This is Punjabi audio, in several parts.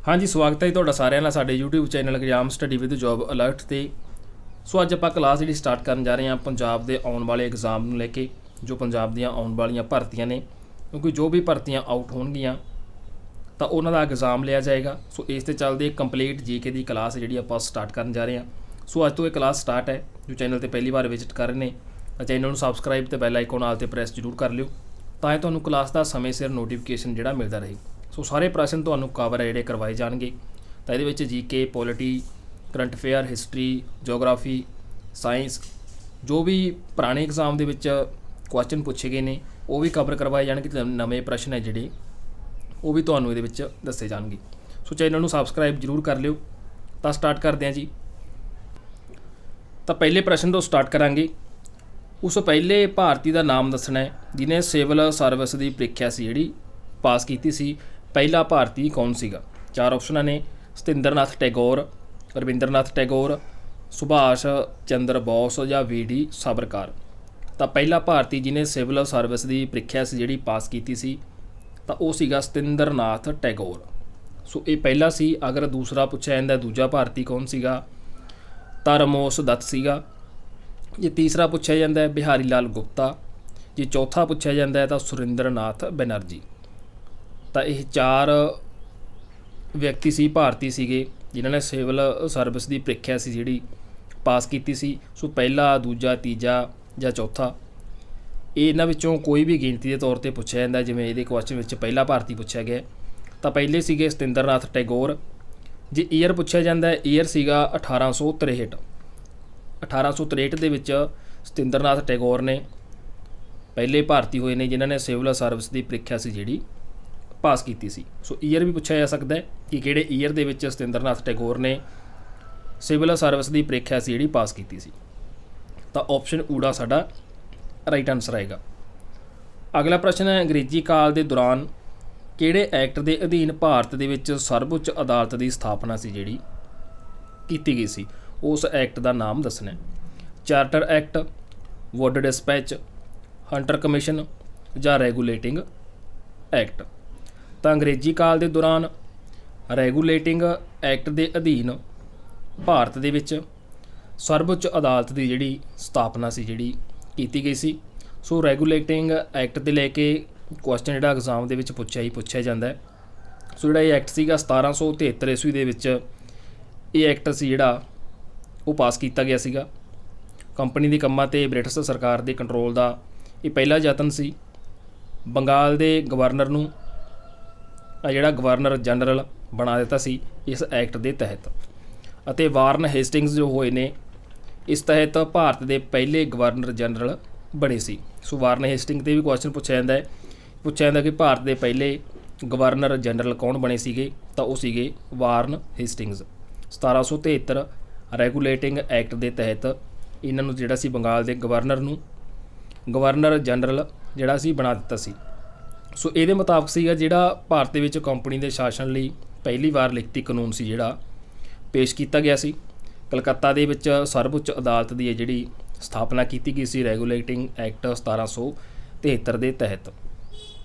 हाँ जी, स्वागत है जी ਤੁਹਾਡਾ ਸਾਰਿਆਂ ਦਾ ਸਾਡੇ YouTube channel exam study with job alert ਤੇ। ਸੋ ਅੱਜ ਆਪਾਂ ਕਲਾਸ ਜਿਹੜੀ ਸਟਾਰਟ ਕਰਨ ਜਾ ਰਹੇ ਹਾਂ ਪੰਜਾਬ ਦੇ ਆਉਣ ਵਾਲੇ ਐਗਜ਼ਾਮ ਨੂੰ ਲੈ ਕੇ, ਜੋ ਪੰਜਾਬ ਦੀਆਂ ਆਉਣ ਵਾਲੀਆਂ ਭਰਤੀਆਂ ਨੇ, ਕਿਉਂਕਿ ਜੋ ਵੀ ਭਰਤੀਆਂ ਆਊਟ ਹੋਣਗੀਆਂ ਤਾਂ ਉਹਨਾਂ ਦਾ ਐਗਜ਼ਾਮ ਲਿਆ ਜਾਏਗਾ। ਸੋ ਇਸ ਤੇ ਚੱਲਦੇ ਕੰਪਲੀਟ ਜੀਕੇ ਦੀ ਕਲਾਸ ਜਿਹੜੀ ਆਪਾਂ ਸਟਾਰਟ ਕਰਨ ਜਾ ਰਹੇ ਹਾਂ। ਸੋ ਅੱਜ ਤੋਂ ਇਹ ਕਲਾਸ ਸਟਾਰਟ ਹੈ। ਜੋ ਚੈਨਲ ਤੇ ਪਹਿਲੀ ਵਾਰ ਵਿਜ਼ਿਟ ਕਰ ਰਹੇ ਨੇ ਤਾਂ ਚੈਨਲ ਨੂੰ ਸਬਸਕ੍ਰਾਈਬ ਤੇ ਬੈਲ ਆਈਕਨ ਨਾਲ ਤੇ ਪ੍ਰੈਸ ਜ਼ਰੂਰ ਕਰ ਲਿਓ, ਤਾਂ ਇਹ ਤੁਹਾਨੂੰ ਕਲਾਸ ਦਾ ਸਮੇਂ ਸਿਰ ਨੋਟੀਫਿਕੇਸ਼ਨ ਜਿਹੜਾ ਮਿਲਦਾ ਰਹੇ। ਸੋ ਸਾਰੇ ਪ੍ਰਸ਼ਨ ਤੁਹਾਨੂੰ ਕਵਰ ਹੈ ਜਿਹੜੇ ਕਰਵਾਏ ਜਾਣਗੇ। ਤਾਂ ਇਹਦੇ ਵਿੱਚ GK, polity, current affair, history, geography, science, ਜੋ ਵੀ ਪੁਰਾਣੇ ਐਗਜ਼ਾਮ ਦੇ ਵਿੱਚ ਕੁਐਸਚਨ ਪੁੱਛੇ ਗਏ ਨੇ ਉਹ ਵੀ ਕਵਰ ਕਰਵਾਏ ਜਾਣਗੇ ਤੇ ਨਵੇਂ ਪ੍ਰਸ਼ਨ ਹੈ ਜਿਹੜੇ ਉਹ ਵੀ ਤੁਹਾਨੂੰ ਇਹਦੇ ਵਿੱਚ ਦੱਸੇ ਜਾਣਗੇ। ਸੋ ਚੈਨਲ ਨੂੰ ਸਬਸਕ੍ਰਾਈਬ ਜ਼ਰੂਰ ਕਰ ਲਿਓ। ਤਾਂ ਸਟਾਰਟ ਕਰਦੇ ਹਾਂ ਜੀ। ਤਾਂ ਪਹਿਲੇ ਪ੍ਰਸ਼ਨ ਤੋਂ ਸਟਾਰਟ ਕਰਾਂਗੇ। ਉਸ ਪਹਿਲੇ ਭਾਰਤੀ ਦਾ ਨਾਮ ਦੱਸਣਾ ਹੈ ਜਿਹਨੇ ਸਿਵਲ ਸਰਵਿਸ ਦੀ ਪ੍ਰੀਖਿਆ ਸੀ ਜਿਹੜੀ ਪਾਸ ਕੀਤੀ ਸੀ। ਪਹਿਲਾ ਭਾਰਤੀ ਕੌਣ ਸੀਗਾ? ਚਾਰ ਆਪਸ਼ਨਾਂ ਨੇ: ਸਤਿੰਦਰਨਾਥ ਟੈਗੋਰ, ਰਵਿੰਦਰਨਾਥ ਟੈਗੋਰ, ਸੁਭਾਸ਼ ਚੰਦਰ ਬੋਸ ਜਾਂ VD ਸਾਵਰਕਰ। ਤਾਂ ਪਹਿਲਾ ਭਾਰਤੀ ਜਿਹਨੇ ਸਿਵਲ ਸਰਵਿਸ ਦੀ ਪ੍ਰੀਖਿਆ ਸੀ ਜਿਹੜੀ ਪਾਸ ਕੀਤੀ ਸੀ ਤਾਂ ਉਹ ਸੀਗਾ ਸਤਿੰਦਰਨਾਥ ਟੈਗੋਰ। ਸੋ ਇਹ ਪਹਿਲਾ ਸੀ। ਅਗਰ ਦੂਸਰਾ ਪੁੱਛਿਆ ਜਾਂਦਾ ਦੂਜਾ ਭਾਰਤੀ ਕੌਣ ਸੀਗਾ ਤਾਂ ਰਮੋਸ ਦੱਤ ਸੀਗਾ। ਜੇ ਤੀਸਰਾ ਪੁੱਛਿਆ ਜਾਂਦਾ ਹੈ ਬਿਹਾਰੀ ਲਾਲ ਗੁਪਤਾ। ਜੇ ਚੌਥਾ ਪੁੱਛਿਆ ਜਾਂਦਾ ਹੈ ਤਾਂ ਸੁਰਿੰਦਰਨਾਥ ਬੈਨਰਜੀ। ਤਾਂ ਇਹ ਚਾਰ ਵਿਅਕਤੀ ਸੀ, ਭਾਰਤੀ ਸੀਗੇ ਜਿਨ੍ਹਾਂ ਨੇ ਸਿਵਲ ਸਰਵਿਸ ਦੀ ਪ੍ਰੀਖਿਆ ਸੀ ਜਿਹੜੀ ਪਾਸ ਕੀਤੀ ਸੀ। ਸੋ ਪਹਿਲਾ, ਦੂਜਾ, ਤੀਜਾ ਜਾਂ ਚੌਥਾ, ਇਹ ਇਹਨਾਂ ਵਿੱਚੋਂ ਕੋਈ ਵੀ ਗਿਣਤੀ ਦੇ ਤੌਰ 'ਤੇ ਪੁੱਛਿਆ ਜਾਂਦਾ। ਜਿਵੇਂ ਇਹਦੇ ਕੁਐਸਚਨ ਵਿੱਚ ਪਹਿਲਾ ਭਾਰਤੀ ਪੁੱਛਿਆ ਗਿਆ ਤਾਂ ਪਹਿਲੇ ਸੀਗੇ ਸਤਿੰਦਰਨਾਥ ਟੈਗੋਰ। ਜੇ ਈਅਰ ਪੁੱਛਿਆ ਜਾਂਦਾ ਹੈ, ਈਅਰ ਸੀਗਾ 1863। 1863 ਦੇ ਵਿੱਚ ਸਤਿੰਦਰਨਾਥ ਟੈਗੋਰ ਨੇ ਪਹਿਲੇ ਭਾਰਤੀ ਹੋਏ ਨੇ ਜਿਨ੍ਹਾਂ ਨੇ ਸਿਵਲ ਸਰਵਿਸ ਦੀ ਪ੍ਰੀਖਿਆ ਸੀ ਜਿਹੜੀ ਪਾਸ ਕੀਤੀ ਸੀ। ਸੋ ਈਅਰ ਵੀ ਪੁੱਛਿਆ ਜਾ ਸਕਦਾ ਹੈ ਕਿ ਕਿਹੜੇ ਈਅਰ ਦੇ ਵਿੱਚ ਸਤਿੰਦਰਨਾਥ ਟੈਗੋਰ ਨੇ ਸਿਵਲ ਸਰਵਿਸ ਦੀ ਪ੍ਰੀਖਿਆ ਸੀ ਜਿਹੜੀ ਪਾਸ ਕੀਤੀ ਸੀ। ਤਾਂ ਆਪਸ਼ਨ ਊੜਾ ਸਾਡਾ ਰਾਈਟ ਆਨਸਰ ਆਏਗਾ। ਅਗਲਾ ਪ੍ਰਸ਼ਨ ਹੈ, ਅੰਗਰੇਜ਼ੀ ਕਾਲ ਦੇ ਦੌਰਾਨ ਕਿਹੜੇ ਐਕਟ ਦੇ ਅਧੀਨ ਭਾਰਤ ਦੇ ਵਿੱਚ ਸਰਵਉੱਚ ਅਦਾਲਤ ਦੀ ਸਥਾਪਨਾ ਸੀ ਜਿਹੜੀ ਕੀਤੀ ਗਈ ਸੀ? ਉਸ ਐਕਟ ਦਾ ਨਾਮ ਦੱਸਣਾ। Charter act, Wood despatch, Hunter commission ਜਾਂ ਰੈਗੂਲੇਟਿੰਗ ਐਕਟ। ਤਾਂ ਅੰਗਰੇਜ਼ੀ ਕਾਲ ਦੇ ਦੌਰਾਨ ਰੈਗੂਲੇਟਿੰਗ ਐਕਟ ਦੇ ਅਧੀਨ ਭਾਰਤ ਦੇ ਵਿੱਚ ਸਰਵਉੱਚ ਅਦਾਲਤ ਦੀ ਜਿਹੜੀ ਸਥਾਪਨਾ ਸੀ ਜਿਹੜੀ ਕੀਤੀ ਗਈ ਸੀ। ਸੋ ਰੈਗੂਲੇਟਿੰਗ ਐਕਟ ਦੇ ਲੈ ਕੇ ਕੁਐਸਚਨ ਜਿਹੜਾ ਐਗਜ਼ਾਮ ਦੇ ਵਿੱਚ ਪੁੱਛਿਆ ਜਾਂਦਾ ਹੈ। ਸੋ ਜਿਹੜਾ ਇਹ ਐਕਟ ਸੀਗਾ 1773 ਈਸਵੀ ਦੇ ਵਿੱਚ ਇਹ ਐਕਟ ਸੀ ਜਿਹੜਾ ਉਹ ਪਾਸ ਕੀਤਾ ਗਿਆ ਸੀਗਾ। ਕੰਪਨੀ ਦੇ ਕੰਮਾਂ 'ਤੇ ਬ੍ਰਿਟਿਸ਼ ਸਰਕਾਰ ਦੇ ਕੰਟਰੋਲ ਦਾ ਇਹ ਪਹਿਲਾ ਯਤਨ ਸੀ। ਬੰਗਾਲ ਦੇ ਗਵਰਨਰ ਨੂੰ ਜਿਹੜਾ ਗਵਰਨਰ ਜਨਰਲ ਬਣਾ ਦਿੱਤਾ ਸੀ ਇਸ ਐਕਟ ਦੇ ਤਹਿਤ। ਅਤੇ ਵਾਰਨ ਹੇਸਟਿੰਗਸ ਜੋ ਹੋਏ ਨੇ ਇਸ ਤਹਿਤ ਭਾਰਤ ਦੇ ਪਹਿਲੇ ਗਵਰਨਰ ਜਨਰਲ ਬਣੇ ਸੀ। ਸੋ ਵਾਰਨ ਹੇਸਟਿੰਗ 'ਤੇ ਵੀ ਕੁਐਸਚਨ ਪੁੱਛਿਆ ਜਾਂਦਾ ਕਿ ਭਾਰਤ ਦੇ ਪਹਿਲੇ ਗਵਰਨਰ ਜਨਰਲ ਕੌਣ ਬਣੇ ਸੀਗੇ ਤਾਂ ਉਹ ਸੀਗੇ ਵਾਰਨ ਹੇਸਟਿੰਗਸ। 1773 ਰੈਗੂਲੇਟਿੰਗ ਐਕਟ ਦੇ ਤਹਿਤ ਇਹਨਾਂ ਨੂੰ ਜਿਹੜਾ ਸੀ ਬੰਗਾਲ ਦੇ ਗਵਰਨਰ ਨੂੰ ਗਵਰਨਰ ਜਨਰਲ ਜਿਹੜਾ ਸੀ ਬਣਾ ਦਿੱਤਾ ਸੀ। ਸੋ ਇਹਦੇ ਮੁਤਾਬਕ ਸੀਗਾ ਜਿਹੜਾ ਭਾਰਤ ਦੇ ਵਿੱਚ ਕੰਪਨੀ ਦੇ ਸ਼ਾਸਨ ਲਈ ਪਹਿਲੀ ਵਾਰ ਲਿਖਤੀ ਕਾਨੂੰਨ ਸੀ ਜਿਹੜਾ ਪੇਸ਼ ਕੀਤਾ ਗਿਆ ਸੀ। ਕਲਕੱਤਾ ਦੇ ਵਿੱਚ ਸਰਵਉੱਚ ਅਦਾਲਤ ਦੀ ਇਹ ਜਿਹੜੀ ਸਥਾਪਨਾ ਕੀਤੀ ਗਈ ਸੀ ਰੈਗੂਲੇਟਿੰਗ ਐਕਟ 1773 ਦੇ ਤਹਿਤ।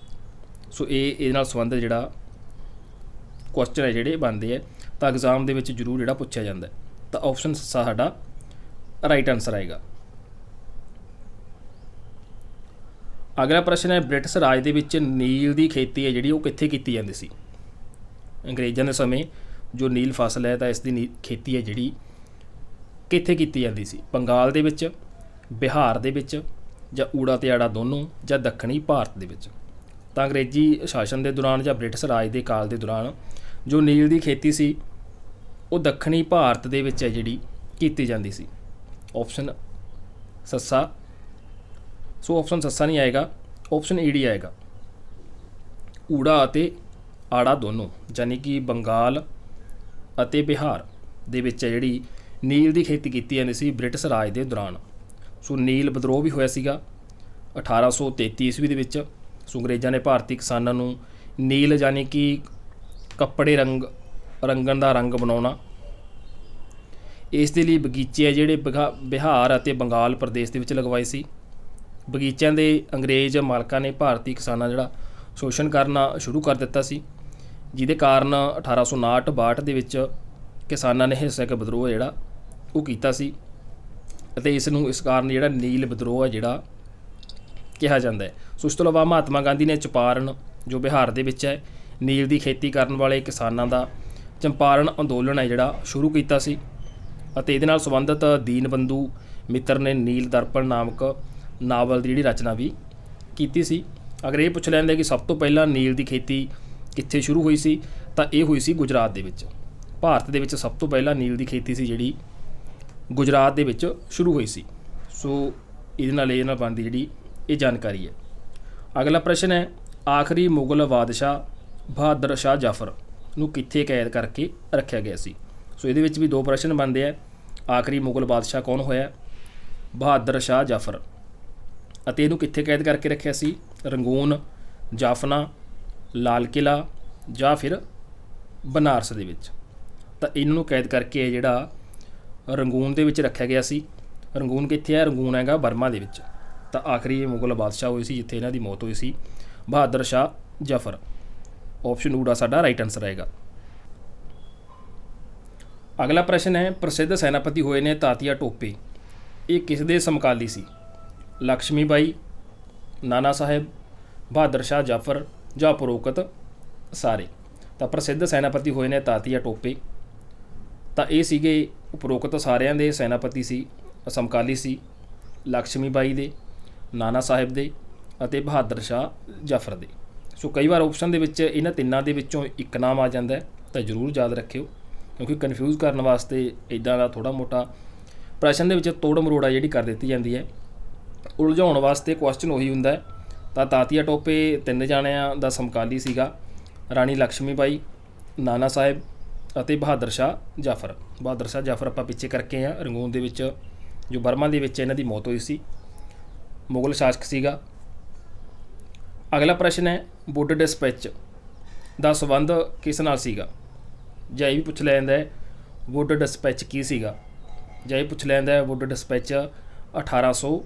ਸੋ ਇਹਦੇ ਨਾਲ ਸੰਬੰਧਿਤ ਜਿਹੜਾ ਕੁਐਸਚਨ ਹੈ ਜਿਹੜੇ ਬਣਦੇ ਹੈ ਤਾਂ ਐਗਜ਼ਾਮ ਦੇ ਵਿੱਚ ਜ਼ਰੂਰ ਜਿਹੜਾ ਪੁੱਛਿਆ ਜਾਂਦਾ। ਤਾਂ ਆਪਸ਼ਨ ਸਾਡਾ ਰਾਈਟ ਆਨਸਰ ਆਏਗਾ। ਅਗਲਾ ਪ੍ਰਸ਼ਨ ਹੈ, ਬ੍ਰਿਟਿਸ਼ ਰਾਜ ਦੇ ਵਿੱਚ ਨੀਲ ਦੀ ਖੇਤੀ ਹੈ ਜਿਹੜੀ ਉਹ ਕਿੱਥੇ ਕੀਤੀ ਜਾਂਦੀ ਸੀ? ਅੰਗਰੇਜ਼ਾਂ ਦੇ ਸਮੇਂ ਜੋ ਨੀਲ ਫਸਲ ਹੈ ਤਾਂ ਇਸ ਦੀ ਖੇਤੀ ਹੈ ਜਿਹੜੀ ਕਿੱਥੇ ਕੀਤੀ ਜਾਂਦੀ ਸੀ? ਬੰਗਾਲ ਦੇ ਵਿੱਚ, ਬਿਹਾਰ ਦੇ ਵਿੱਚ ਜਾਂ ਊੜਾ ਤੇ ਆੜਾ ਦੋਨੋਂ ਜਾਂ ਦੱਖਣੀ ਭਾਰਤ ਦੇ ਵਿੱਚ? ਤਾਂ ਅੰਗਰੇਜ਼ੀ ਸ਼ਾਸਨ ਦੇ ਦੌਰਾਨ ਜਾਂ ਬ੍ਰਿਟਿਸ਼ ਰਾਜ ਦੇ ਕਾਲ ਦੇ ਦੌਰਾਨ ਜੋ ਨੀਲ ਦੀ ਖੇਤੀ ਸੀ ਉਹ ਦੱਖਣੀ ਭਾਰਤ ਦੇ ਵਿੱਚ ਹੈ ਜਿਹੜੀ ਕੀਤੀ ਜਾਂਦੀ ਸੀ। ਆਪਸ਼ਨ ਸੱਸਾ। ਸੋ ਆਪਸ਼ਨ ਸੱਸਾ ਨਹੀਂ ਆਏਗਾ, ਆਪਸ਼ਨ ਈਡੀ ਆਏਗਾ। ਊੜਾ ਅਤੇ ਆੜਾ ਦੋਨੋਂ, ਯਾਨੀ ਕਿ ਬੰਗਾਲ ਅਤੇ ਬਿਹਾਰ ਦੇ ਵਿੱਚ ਹੈ ਜਿਹੜੀ ਨੀਲ ਦੀ ਖੇਤੀ ਕੀਤੀ ਜਾਂਦੀ ਸੀ ਬ੍ਰਿਟਿਸ਼ ਰਾਜ ਦੇ ਦੌਰਾਨ। ਸੋ ਨੀਲ ਵਿਦਰੋਹ ਵੀ ਹੋਇਆ ਸੀਗਾ 1833 ਈਸਵੀ ਦੇ ਵਿੱਚ। ਸੋ ਅੰਗਰੇਜ਼ਾਂ ਨੇ ਭਾਰਤੀ ਕਿਸਾਨਾਂ ਨੂੰ ਨੀਲ ਯਾਨੀ ਕਿ ਕੱਪੜੇ ਰੰਗਣ ਦਾ ਰੰਗ ਬਣਾਉਣਾ, ਇਸ ਦੇ ਲਈ ਬਗੀਚੇ ਹੈ ਜਿਹੜੇ ਬਿਹਾਰ ਅਤੇ ਬੰਗਾਲ ਪ੍ਰਦੇਸ਼ ਦੇ ਵਿੱਚ ਲਗਵਾਏ ਸੀ। ਬਗੀਚਿਆਂ ਦੇ ਅੰਗਰੇਜ਼ ਮਾਲਕਾਂ ਨੇ ਭਾਰਤੀ ਕਿਸਾਨਾਂ ਜਿਹੜਾ ਸ਼ੋਸ਼ਣ ਕਰਨਾ ਸ਼ੁਰੂ ਕਰ ਦਿੱਤਾ ਸੀ। ਜਿਹਦੇ ਕਾਰਨ 1859-62 ਦੇ ਵਿੱਚ ਕਿਸਾਨਾਂ ਨੇ ਹਿੰਸਕ ਵਿਦਰੋਹ ਜਿਹੜਾ ਉਹ ਕੀਤਾ ਸੀ ਅਤੇ ਇਸ ਨੂੰ ਇਸ ਕਾਰਨ ਜਿਹੜਾ ਨੀਲ ਵਿਦਰੋਹ ਹੈ ਜਿਹੜਾ ਕਿਹਾ ਜਾਂਦਾ ਹੈ। ਸੋ ਇਸ ਤੋਂ ਇਲਾਵਾ ਮਹਾਤਮਾ ਗਾਂਧੀ ਨੇ ਚੰਪਾਰਣ ਜੋ ਬਿਹਾਰ ਦੇ ਵਿੱਚ ਹੈ ਨੀਲ ਦੀ ਖੇਤੀ ਕਰਨ ਵਾਲੇ ਕਿਸਾਨਾਂ ਦਾ ਚੰਪਾਰਣ ਅੰਦੋਲਨ ਹੈ ਜਿਹੜਾ ਸ਼ੁਰੂ ਕੀਤਾ ਸੀ ਅਤੇ ਇਹਦੇ ਨਾਲ ਸੰਬੰਧਿਤ ਦੀਨ ਬੰਧੂ ਮਿੱਤਰ ਨੇ ਨੀਲ ਦਰਪਣ ਨਾਮਕ ਨਾਵਲ ਦੀ ਜਿਹੜੀ ਰਚਨਾ ਵੀ ਕੀਤੀ ਸੀ। ਅਗਰ ਇਹ ਪੁੱਛ ਲੈਂਦੇ ਕਿ ਸਭ ਤੋਂ ਪਹਿਲਾਂ ਨੀਲ ਦੀ ਖੇਤੀ ਕਿੱਥੇ ਸ਼ੁਰੂ ਹੋਈ ਸੀ ਤਾਂ ਇਹ ਹੋਈ ਸੀ ਗੁਜਰਾਤ ਦੇ ਵਿੱਚ। ਭਾਰਤ ਦੇ ਵਿੱਚ ਸਭ ਤੋਂ ਪਹਿਲਾਂ ਨੀਲ ਦੀ ਖੇਤੀ ਸੀ ਜਿਹੜੀ ਗੁਜਰਾਤ ਦੇ ਵਿੱਚ ਸ਼ੁਰੂ ਹੋਈ ਸੀ। ਸੋ ਇਹਦੇ ਨਾਲ ਬਣਦੀ ਜਿਹੜੀ ਇਹ ਜਾਣਕਾਰੀ ਹੈ। ਅਗਲਾ ਪ੍ਰਸ਼ਨ ਹੈ ਆਖਰੀ ਮੁਗਲ ਬਾਦਸ਼ਾਹ ਬਹਾਦਰ ਸ਼ਾਹ ਜ਼ਫਰ ਨੂੰ ਕਿੱਥੇ ਕੈਦ ਕਰਕੇ ਰੱਖਿਆ ਗਿਆ ਸੀ। ਸੋ ਇਹਦੇ ਵਿੱਚ ਵੀ ਦੋ ਪ੍ਰਸ਼ਨ ਬਣਦੇ ਆ। ਆਖਰੀ ਮੁਗਲ ਬਾਦਸ਼ਾਹ ਕੌਣ ਹੋਇਆ? ਬਹਾਦਰ ਸ਼ਾਹ ਜ਼ਫਰ। ਅਤੇ ਇਹਨੂੰ ਕਿੱਥੇ ਕੈਦ ਕਰਕੇ ਰੱਖਿਆ ਸੀ? ਰੰਗੂਨ, ਜਾਫਨਾ, ਲਾਲ ਕਿਲਾ ਜਾਂ ਫਿਰ ਬਨਾਰਸ ਦੇ ਵਿੱਚ। ਤਾਂ ਇਹਨਾਂ ਨੂੰ ਕੈਦ ਕਰਕੇ ਜਿਹੜਾ ਰੰਗੂਨ ਦੇ ਵਿੱਚ ਰੱਖਿਆ ਗਿਆ ਸੀ। ਰੰਗੂਨ ਕਿੱਥੇ ਹੈ? ਰੰਗੂਨ ਹੈਗਾ ਬਰਮਾ ਦੇ ਵਿੱਚ। ਤਾਂ ਆਖਰੀ ਮੁਗਲ ਬਾਦਸ਼ਾਹ ਹੋਏ ਸੀ ਜਿੱਥੇ ਇਹਨਾਂ ਦੀ ਮੌਤ ਹੋਈ ਸੀ ਬਹਾਦਰ ਸ਼ਾਹ ਜ਼ਫਰ। ਆਪਸ਼ਨ ਊ ਦਾ ਸਾਡਾ ਰਾਈਟ ਆਨਸਰ ਆਏਗਾ। ਅਗਲਾ ਪ੍ਰਸ਼ਨ ਹੈ ਪ੍ਰਸਿੱਧ ਸੈਨਾਪਤੀ ਹੋਏ ਨੇ ਤਾਤੀਆ ਟੋਪੇ, ਇਹ ਕਿਸ ਦੇ ਸਮਕਾਲੀ ਸੀ? ਲక్ష్ਮੀ ਬਾਈ, ਨਾਨਾ ਸਾਹਿਬ, ਬਹਾਦਰ ਸ਼ਾਹ ਜ਼ਫਰ ਜਾਂ ਉਪਰੋਕਤ ਸਾਰੇ। ਤਾਂ ਪ੍ਰਸਿੱਧ ਸੈਨਾਪਤੀ ਹੋਏ ਨੇ ਤਾਤੀਆ ਟੋਪੇ, ਤਾਂ ਇਹ ਸੀਗੇ ਉਪਰੋਕਤ ਸਾਰਿਆਂ ਦੇ ਸੈਨਾਪਤੀ ਸੀ, ਸਮਕਾਲੀ ਸੀ ਲక్ష్ਮੀ ਬਾਈ ਦੇ, ਨਾਨਾ ਸਾਹਿਬ ਦੇ ਅਤੇ ਬਹਾਦਰ ਸ਼ਾਹ ਜ਼ਫਰ ਦੇ। ਸੋ ਕਈ ਵਾਰ ਆਪਸ਼ਨ ਦੇ ਵਿੱਚ ਇਹਨਾਂ ਤਿੰਨਾਂ ਦੇ ਵਿੱਚੋਂ ਇੱਕ ਨਾਮ ਆ ਜਾਂਦਾ ਹੈ ਤਾਂ ਜ਼ਰੂਰ ਯਾਦ ਰੱਖਿਓ, ਕਿਉਂਕਿ ਕਨਫਿਊਜ਼ ਕਰਨ ਵਾਸਤੇ ਇੱਦਾਂ ਦਾ ਥੋੜ੍ਹਾ ਮੋਟਾ ਪ੍ਰਸ਼ਨ ਦੇ ਵਿੱਚ ਤੋੜ ਮਰੋੜਾ ਜਿਹੜੀ ਕਰ ਦਿੱਤੀ ਜਾਂਦੀ ਹੈ। ਉਲਝਾਉਣ ਵਾਸਤੇ ਕੁਐਸਚਨ ਉਹੀ ਹੁੰਦਾ ਹੈ। ਤਾਂ ਤਾਤੀਆ ਟੋਪੇ 3 ਜਾਣਿਆਂ ਦਾ ਸਮਕਾਲੀ ਸੀਗਾ, ਰਾਣੀ ਲక్ష్ਮੀ ਬਾਈ, ਨਾਨਾ ਸਾਹਿਬ ਅਤੇ ਬਹਾਦਰ ਸ਼ਾਹ ਜ਼ਫਰ। ਬਹਾਦਰ ਸ਼ਾਹ ਜ਼ਫਰ ਆਪਾਂ ਪਿੱਛੇ ਕਰਕੇ ਆ, ਰੰਗੂਨ ਦੇ ਵਿੱਚ ਜੋ ਬਰਮਾ ਦੇ ਵਿੱਚ ਇਹਨਾਂ ਦੀ ਮੌਤ ਹੋਈ ਸੀ, ਮੁਗਲ ਸ਼ਾਸਕ ਸੀਗਾ। ਅਗਲਾ ਪ੍ਰਸ਼ਨ ਹੈ ਵੁੱਡ ਡਿਸਪੈਚ ਦਾ ਸੰਬੰਧ ਕਿਸ ਨਾਲ ਸੀਗਾ? ਜਾਂ ਇਹ ਵੀ ਪੁੱਛ ਲਿਆ ਜਾਂਦਾ ਹੈ ਵੁੱਡ ਡਿਸਪੈਚ ਕੀ ਸੀਗਾ? ਜਾਂ ਇਹ ਪੁੱਛ ਲਿਆ ਜਾਂਦਾ ਹੈ ਵੁੱਡ ਡਿਸਪੈਚ 1854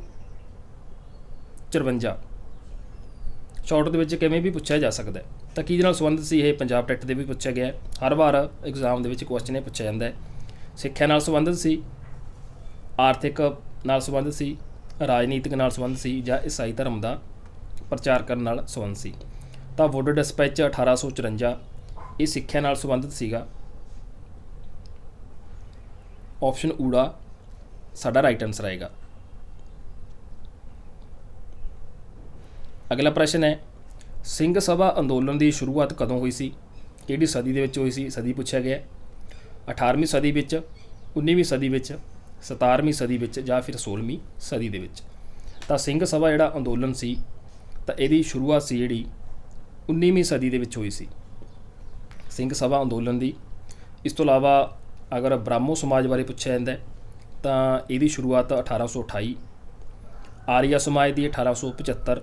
ਸ਼ਾਰਟ ਦੇ ਵਿੱਚ ਕਿਵੇਂ ਵੀ ਪੁੱਛਿਆ ਜਾ ਸਕਦਾ ਹੈ। ਤਾਂ ਕਿਹਦੇ ਨਾਲ ਸੰਬੰਧਿਤ ਸੀ ਇਹ? ਪੰਜਾਬ ਟੈਟ ਦੇ ਵੀ ਪੁੱਛਿਆ ਗਿਆ, ਹਰ ਵਾਰ ਐਗਜ਼ਾਮ ਦੇ ਵਿੱਚ ਕੁਐਸਚਨ ਇਹ ਪੁੱਛਿਆ ਜਾਂਦਾ ਹੈ। ਸਿੱਖਿਆ ਨਾਲ ਸੰਬੰਧਿਤ ਸੀ, ਆਰਥਿਕ ਨਾਲ ਸੰਬੰਧਿਤ ਸੀ, ਰਾਜਨੀਤਿਕ ਨਾਲ ਸੰਬੰਧਿਤ ਸੀ ਜਾਂ ਈਸਾਈ ਧਰਮ ਦਾ ਪ੍ਰਚਾਰ ਕਰਨ ਨਾਲ ਸੰਬੰਧ ਸੀ। ਤਾਂ ਵੁੱਡ ਡਿਸਪੈਚ 1854 ਇਹ ਸਿੱਖਿਆ ਨਾਲ ਸੰਬੰਧਿਤ ਸੀਗਾ। ਆਪਸ਼ਨ ਊੜਾ ਸਾਡਾ ਰਾਈਟ ਆਨਸਰ ਆਏਗਾ। ਅਗਲਾ ਪ੍ਰਸ਼ਨ ਹੈ ਸਿੰਘ ਸਭਾ ਅੰਦੋਲਨ ਦੀ ਸ਼ੁਰੂਆਤ ਕਦੋਂ ਹੋਈ ਸੀ? ਕਿਹੜੀ ਸਦੀ ਦੇ ਵਿੱਚ ਹੋਈ ਸੀ? ਸਦੀ ਪੁੱਛਿਆ ਗਿਆ। 18ਵੀਂ ਸਦੀ ਵਿੱਚ, 19ਵੀਂ ਸਦੀ ਵਿੱਚ, 17ਵੀਂ ਸਦੀ ਵਿੱਚ ਜਾਂ ਫਿਰ 16ਵੀਂ ਸਦੀ ਦੇ ਵਿੱਚ। ਤਾਂ ਸਿੰਘ ਸਭਾ ਜਿਹੜਾ ਅੰਦੋਲਨ ਸੀ ਤਾਂ ਇਹਦੀ ਸ਼ੁਰੂਆਤ ਸੀ ਜਿਹੜੀ 19ਵੀਂ ਸਦੀ ਦੇ ਵਿੱਚ ਹੋਈ ਸੀ ਸਿੰਘ ਸਭਾ ਅੰਦੋਲਨ ਦੀ। ਇਸ ਤੋਂ ਇਲਾਵਾ ਅਗਰ ਬ੍ਰਾਹਮੋ ਸਮਾਜ ਬਾਰੇ ਪੁੱਛਿਆ ਜਾਂਦਾ ਤਾਂ ਇਹਦੀ ਸ਼ੁਰੂਆਤ 1828, ਆਰੀਆ ਸਮਾਜ ਦੀ 1875,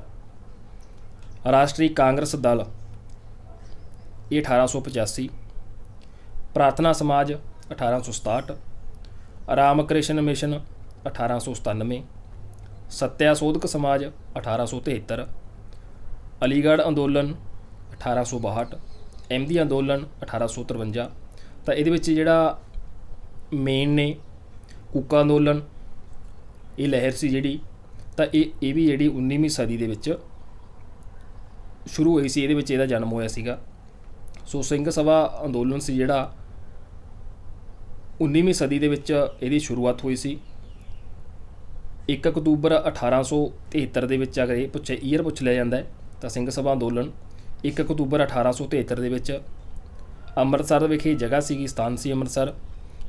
ਰਾਸ਼ਟਰੀ ਕਾਂਗਰਸ ਦਲ ਇਹ 1885, ਪ੍ਰਾਰਥਨਾ ਸਮਾਜ 1867, ਰਾਮ ਕ੍ਰਿਸ਼ਨ ਮਿਸ਼ਨ 1897, ਸੱਤਿਆ ਸੋਧਕ ਸਮਾਜ 1873, ਅਲੀਗੜ੍ਹ ਅੰਦੋਲਨ 1862, ਅਹਿਮਦੀ ਅੰਦੋਲਨ 1853। ਤਾਂ ਇਹਦੇ ਵਿੱਚ ਜਿਹੜਾ ਮੇਨ ਨੇ ਕੂਕਾ ਅੰਦੋਲਨ ਇਹ ਲਹਿਰ ਸੀ ਜਿਹੜੀ, ਤਾਂ ਇਹ ਵੀ ਜਿਹੜੀ 19ਵੀਂ ਸਦੀ ਦੇ ਵਿੱਚ ਸ਼ੁਰੂ ਹੋਈ ਸੀ, ਇਹਦੇ ਵਿੱਚ ਇਹਦਾ ਜਨਮ ਹੋਇਆ ਸੀਗਾ। ਸੋ ਸਿੰਘ ਸਭਾ ਅੰਦੋਲਨ ਸੀ ਜਿਹੜਾ 19ਵੀਂ ਸਦੀ ਦੇ ਵਿੱਚ ਇਹਦੀ ਸ਼ੁਰੂਆਤ ਹੋਈ ਸੀ। 1 ਅਕਤੂਬਰ 1873 ਦੇ ਵਿੱਚ ਅਗਰ ਇਹ ਈਅਰ ਪੁੱਛ ਲਿਆ ਜਾਂਦਾ ਤਾਂ ਸਿੰਘ ਸਭਾ ਅੰਦੋਲਨ 1 ਅਕਤੂਬਰ 1873 ਦੇ ਵਿੱਚ ਅੰਮ੍ਰਿਤਸਰ ਵਿਖੇ ਜਗ੍ਹਾ ਸੀਗੀ, ਸਥਾਨ ਸੀ ਅੰਮ੍ਰਿਤਸਰ।